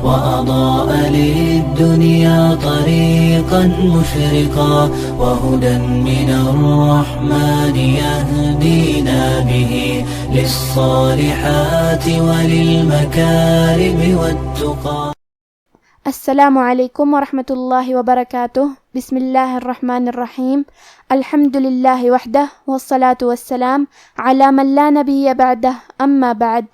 وأضاء للدنيا طريقا مشرقا وهدى من الرحمن يهدينا به للصالحات وللمكارم والتقى. السلام علیکم ورحمۃ اللہ وبرکاتہ. بسم اللہ الرحمن الرحیم. الحمد للہ وحدہ والصلاة والسلام علی من لا نبی بعدہ اما بعد.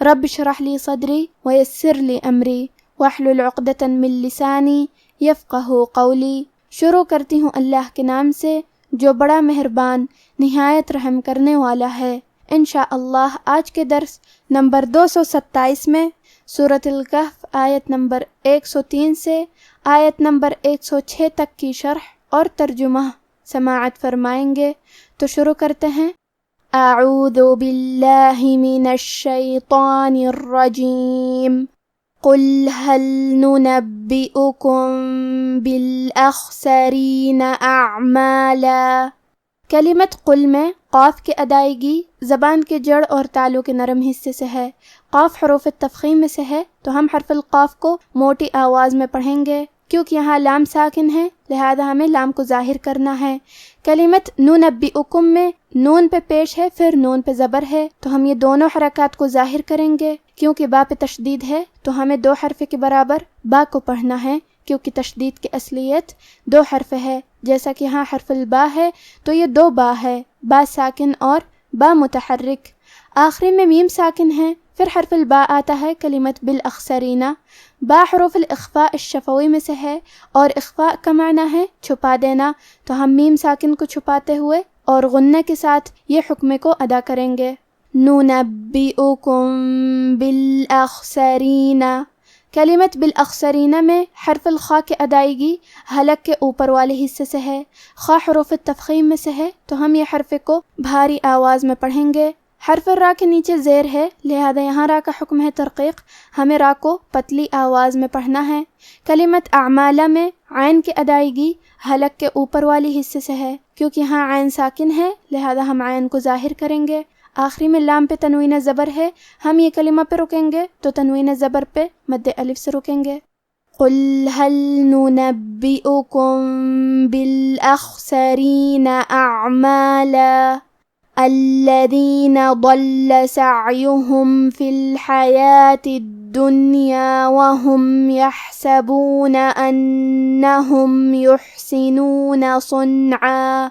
رب اشرح لی صدری ویسر لی امری واحلل عقدۃ من لسانی یفقہوا قولی. شروع کرتی ہوں اللہ کے نام سے جو بڑا مہربان نہایت رحم کرنے والا ہے. انشاءاللہ آج کے درس نمبر 227 میں سورۃ الکہف آیت نمبر 103 سے آیت نمبر 106 تک کی شرح اور ترجمہ سماعت فرمائیں گے. تو شروع کرتے ہیں. اعوذ باللہ من الشیطان الرجیم. قل هل ننبئکم بالاخسرین اعمالا. کلمت قل میں قاف کی ادائیگی زبان کے جڑ اور تالو کے نرم حصے سے ہے. قاف حروف تفخیم میں سے ہے تو ہم حرف القاف کو موٹی آواز میں پڑھیں گے کیونکہ یہاں لام ساکن ہے، لہذا ہمیں لام کو ظاہر کرنا ہے. کلمت ننبئکم میں نون پہ پیش ہے پھر نون پہ زبر ہے تو ہم یہ دونوں حرکات کو ظاہر کریں گے. کیونکہ با پہ تشدید ہے تو ہمیں دو حرف کے برابر با کو پڑھنا ہے کیونکہ تشدید کی اصلیت دو حرف ہے. جیسا کہ یہاں حرف البا ہے تو یہ دو با ہے، با ساکن اور با متحرک. آخری میں میم ساکن ہے پھر حرف البا آتا ہے. کلمت بالاخسرین با حروف الاخفاء الشفوی میں سے ہے اور اخفاء کا معنی ہے چھپا دینا، تو ہم میم ساکن کو چھپاتے ہوئے اور غنہ کے ساتھ یہ حکم کو ادا کریں گے. ننبئکم بالاخسرین. کلمت بالاخسرین میں حرف الخاء کی ادائیگی حلق کے اوپر والے حصے سے ہے. خاء حروف تفخیم میں سے ہے تو ہم یہ حرف کو بھاری آواز میں پڑھیں گے. حرف را کے نیچے زیر ہے لہذا یہاں را کا حکم ہے ترقیق، ہمیں را کو پتلی آواز میں پڑھنا ہے. کلمت اعمالہ میں عین کی ادائیگی حلق کے اوپر والی حصے سے ہے کیونکہ یہاں عین ساکن ہے لہذا ہم عین کو ظاہر کریں گے. آخری میں لام پہ تنوین زبر ہے، ہم یہ کلمہ پہ رکیں گے تو تنوین زبر پہ مد الف سے رکیں گے. قل هل ننبئکم بالاخسرین اعمالا الذین ضل سعیهم فی الحیاة الدنیا وهم یحسبون انہم یحسنون صنعا.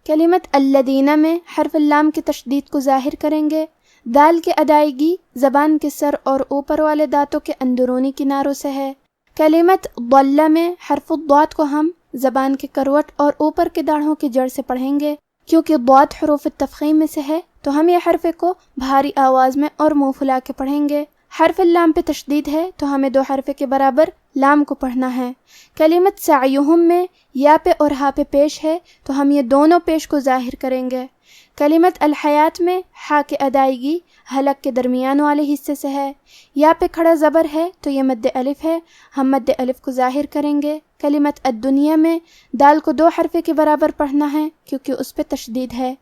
کلمت الذین میں حرف اللام کی تشدید کو ظاہر کریں گے. دال کی ادائیگی زبان کے سر اور اوپر والے دانتوں کے اندرونی کناروں سے ہے. کلمت ضل میں حرف الضاد کو ہم زبان کے کروٹ اور اوپر کے داڑھوں کی جڑ سے پڑھیں گے. کیونکہ ضاد حروف تفخیم میں سے ہے تو ہم یہ حرف کو بھاری آواز میں اور منہ پھلا کے پڑھیں گے. حرف اللام پہ تشدید ہے تو ہمیں دو حرف کے برابر لام کو پڑھنا ہے. کلمت سعیہم میں یا پہ اور ہا پہ پیش ہے تو ہم یہ دونوں پیش کو ظاہر کریں گے. کلمت الحیات میں ہا کی ادائیگی حلق کے درمیان والے حصے سے ہے. یا پہ کھڑا زبر ہے تو یہ مد الف ہے، ہم مد الف کو ظاہر کریں گے. کلمت الدنیا میں دال کو دو حرف کے برابر پڑھنا ہے کیونکہ اس پہ تشدید ہے.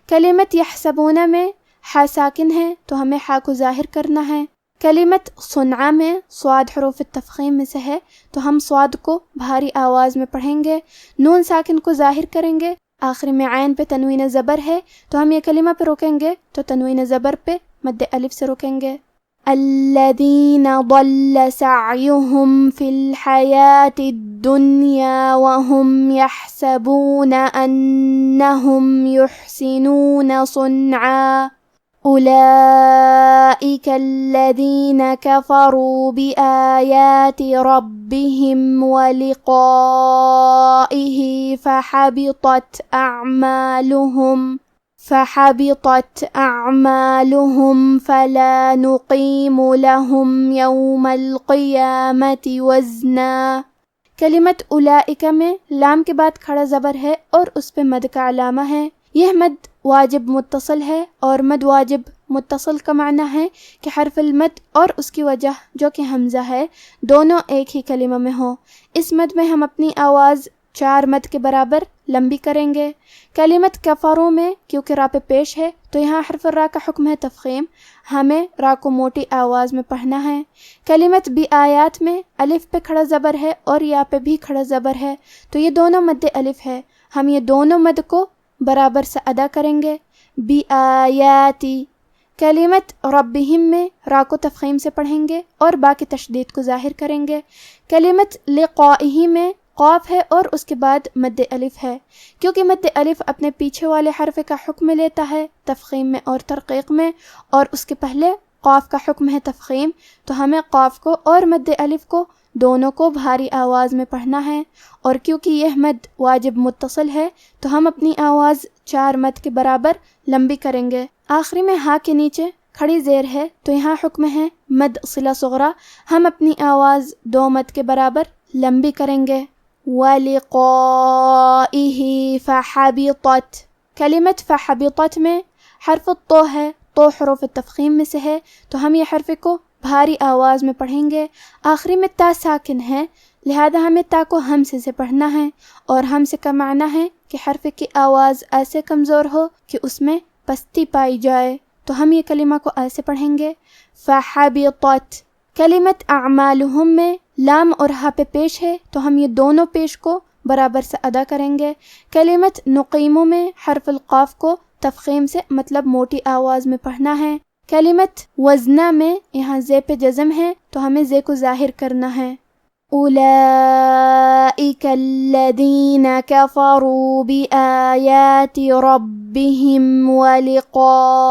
کلمت یحسبون میں ہا ساکن ہے تو ہمیں ہا کو ظاہر کرنا ہے. کلمت صنعا میں صاد حروف تفخیم میں سے ہے تو ہم صاد کو بھاری آواز میں پڑھیں گے. نون ساکن کو ظاہر کریں گے. آخری میں عین پہ تنوین زبر ہے تو ہم یہ کلمہ پہ رکیں گے تو تنوین زبر پہ مد الف سے رکیں گے. الذین ضل سعیہم فی الحیاة الدنیا وهم یحسبون انہم یحسنون صنعا اولئک الذین کفروا بآیات ربهم ولقائہ فحبطت اعمالهم فلا نقیم لهم یوم القیامة وزنا. کلمت اولئک میں لام کے بعد کھڑا زبر ہے اور اس پہ مد کا علامہ ہے. یہ مد واجب متصل ہے اور مد واجب متصل کا معنی ہے کہ حرف المد اور اس کی وجہ جو کہ حمزہ ہے دونوں ایک ہی کلمہ میں ہوں. اس مد میں ہم اپنی آواز 4 مد کے برابر لمبی کریں گے. کلمت کفروں میں کیونکہ را پہ پیش ہے تو یہاں حرف را کا حکم ہے تفخیم، ہمیں را کو موٹی آواز میں پڑھنا ہے۔ کلمت بی آیات میں الف پہ کھڑا زبر ہے اور یا پہ بھی کھڑا زبر ہے، تو یہ دونوں مد الف ہے، ہم یہ دونوں مد کو برابر سے ادا کریں گے۔ بی آیاتی، کلمت ربہم میں را کو تفخیم سے پڑھیں گے اور با کی تشدید کو ظاہر کریں گے۔ کلمت لقائہ میں قاف ہے اور اس کے بعد مد الف ہے، کیونکہ مد الف اپنے پیچھے والے حرف کا حکم لیتا ہے تفخیم میں اور ترقیق میں، اور اس کے پہلے قاف کا حکم ہے تفخیم، تو ہمیں قاف کو اور مد الف کو دونوں کو بھاری آواز میں پڑھنا ہے، اور کیونکہ یہ مد واجب متصل ہے تو ہم اپنی آواز 4 مد کے برابر لمبی کریں گے۔ آخری میں ہا کے نیچے کھڑی زیر ہے تو یہاں حکم ہے مد صلہ صغرا، ہم اپنی آواز 2 مد کے برابر لمبی کریں گے۔ وَلِقَائِهِ فَحَبِطَتْ، کلمت فَحَبِطَتْ میں حرف الطو ہے، تو حروف تفخیم میں سے ہے تو ہم یہ حرف کو بھاری آواز میں پڑھیں گے۔ آخری میں تا ساکن ہے، لہذا ہمیں تا کو ہمزے سے پڑھنا ہے، اور ہمزے کا معنی ہے کہ حرف کی آواز ایسے کمزور ہو کہ اس میں پستی پائی جائے، تو ہم یہ کلمہ کو ایسے پڑھیں گے فَحَبِطَتْ۔ کلمت اعمالہم میں لام اور ہا پہ پیش ہے تو ہم یہ دونوں پیش کو برابر سے ادا کریں گے۔ کلمت نقیموں میں حرف القاف کو تفخیم سے مطلب موٹی آواز میں پڑھنا ہے۔ کلمت وزنہ میں یہاں زے پہ جزم ہے تو ہمیں زے کو ظاہر کرنا ہے۔ اولئک الذین کفروا بآیات ربهم ولقائه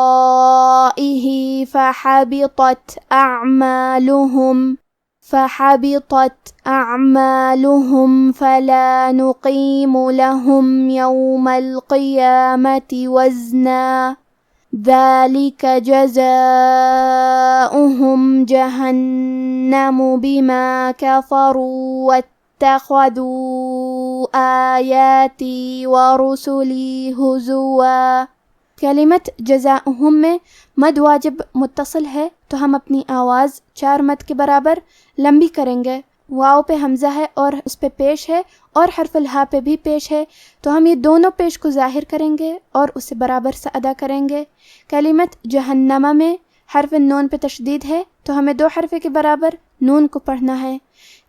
فحبطت أعمالهم فلا نقيم لهم يوم القيامة وزنا ذلك جزاؤهم جهنم بما كفروا واتخذوا آياتي ورسلي هزوا۔ کلمت جزاؤہم میں مد واجب متصل ہے تو ہم اپنی آواز 4 مد کے برابر لمبی کریں گے۔ واو پہ حمزہ ہے اور اس پہ پیش ہے اور حرف الہا پہ بھی پیش ہے تو ہم یہ دونوں پیش کو ظاہر کریں گے اور اسے برابر سے ادا کریں گے۔ کلمت جہنمہ میں حرف نون پہ تشدید ہے تو ہمیں 2 حرف کے برابر نون کو پڑھنا ہے۔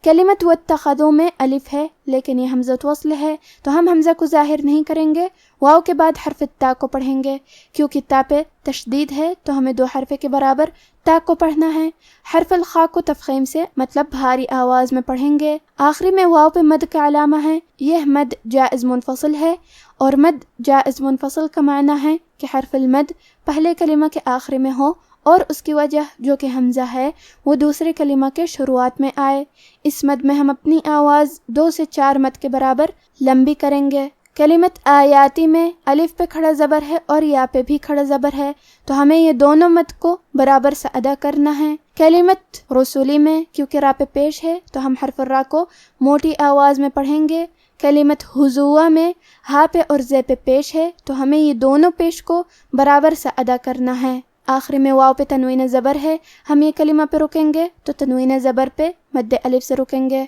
کلمت واتخذوا میں الف ہے لیکن یہ حمزہ وصل ہے تو ہم حمزہ کو ظاہر نہیں کریں گے، واو کے بعد حرف تا کو پڑھیں گے، کیونکہ تا پہ تشدید ہے تو ہمیں 2 حرف کے برابر تا کو پڑھنا ہے۔ حرف الخا کو تفخیم سے مطلب بھاری آواز میں پڑھیں گے۔ آخری میں واو پہ مد کا علامہ ہے، یہ مد جائز منفصل ہے، اور مد جائز منفصل کا معنی ہے کہ حرف المد پہلے کلمہ کے آخری میں ہو اور اس کی وجہ جو کہ حمزہ ہے وہ دوسرے کلمہ کے شروعات میں آئے۔ اس مد میں ہم اپنی آواز 2 سے 4 مد کے برابر لمبی کریں گے۔ کلمت آیاتی میں الف پہ کھڑا زبر ہے اور یا پہ بھی کھڑا زبر ہے تو ہمیں یہ دونوں مد کو برابر سے ادا کرنا ہے۔ کلمت رسولی میں کیونکہ را پہ پیش ہے تو ہم حرف را کو موٹی آواز میں پڑھیں گے۔ کلمت حضوہ میں ہا پہ اور زے پہ پیش ہے تو ہمیں یہ دونوں پیش کو برابر سے ادا کرنا ہے۔ آخری میں واو پہ تنوین زبر ہے، ہم یہ کلمہ پہ رکیں گے تو تنوین زبر پہ مد الف سے رکیں گے۔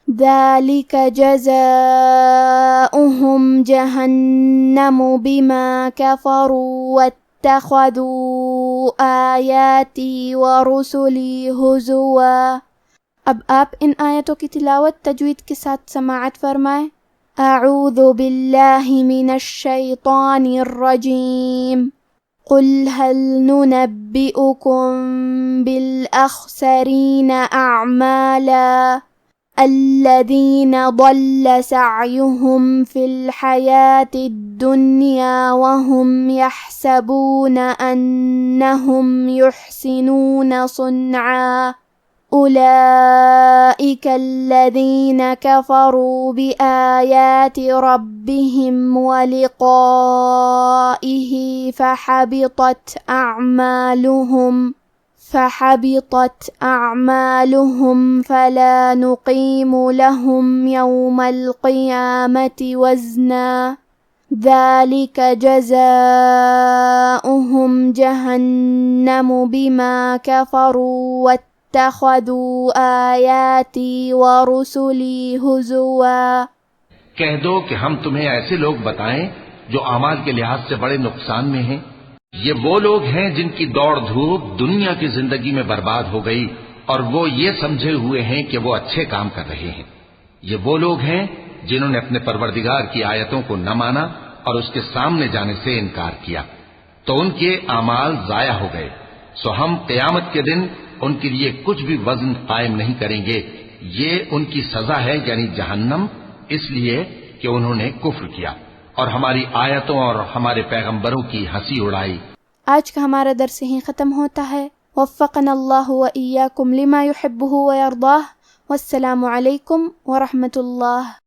ذَلِكَ جَزَاؤُهُمْ جَهَنَّمُ بِمَا كَفَرُوا وَاتَّخَذُوا آيَاتِي وَرُسُلِي هُزُوًا۔ اب آپ ان آیتوں کی تلاوت تجوید کے ساتھ سماعت فرمائیں۔ اعوذ باللہ من الشیطان الرجیم۔ قل هل ننبئكم بالأخسرين أعمالا الذين ضل سعيهم في الحياة الدنيا وهم يحسبون أنهم يحسنون صنعا أولئك الذين كفروا بآيات ربهم ولقائه فحبطت أعمالهم فلا نقيم لهم يوم القيامة وزنا ذلك جزاؤهم جهنم بما كفروا واتخذوا آياتي ورسلي هزوا۔ کہہ دو کہ ہم تمہیں ایسے لوگ بتائیں جو اعمال کے لحاظ سے بڑے نقصان میں ہیں، یہ وہ لوگ ہیں جن کی دوڑ دھوپ دنیا کی زندگی میں برباد ہو گئی اور وہ یہ سمجھے ہوئے ہیں کہ وہ اچھے کام کر رہے ہیں۔ یہ وہ لوگ ہیں جنہوں نے اپنے پروردگار کی آیتوں کو نہ مانا اور اس کے سامنے جانے سے انکار کیا، تو ان کے اعمال ضائع ہو گئے، سو ہم قیامت کے دن ان کے لیے کچھ بھی وزن قائم نہیں کریں گے۔ یہ ان کی سزا ہے، یعنی جہنم، اس لیے کہ انہوں نے کفر کیا اور ہماری آیتوں اور ہمارے پیغمبروں کی ہنسی اڑائی۔ آج کا ہمارا درس یہیں ختم ہوتا ہے۔ وفقنا اللہ و ایاکم لما یحبہ و یرضاہ، والسلام علیکم ورحمۃ اللہ۔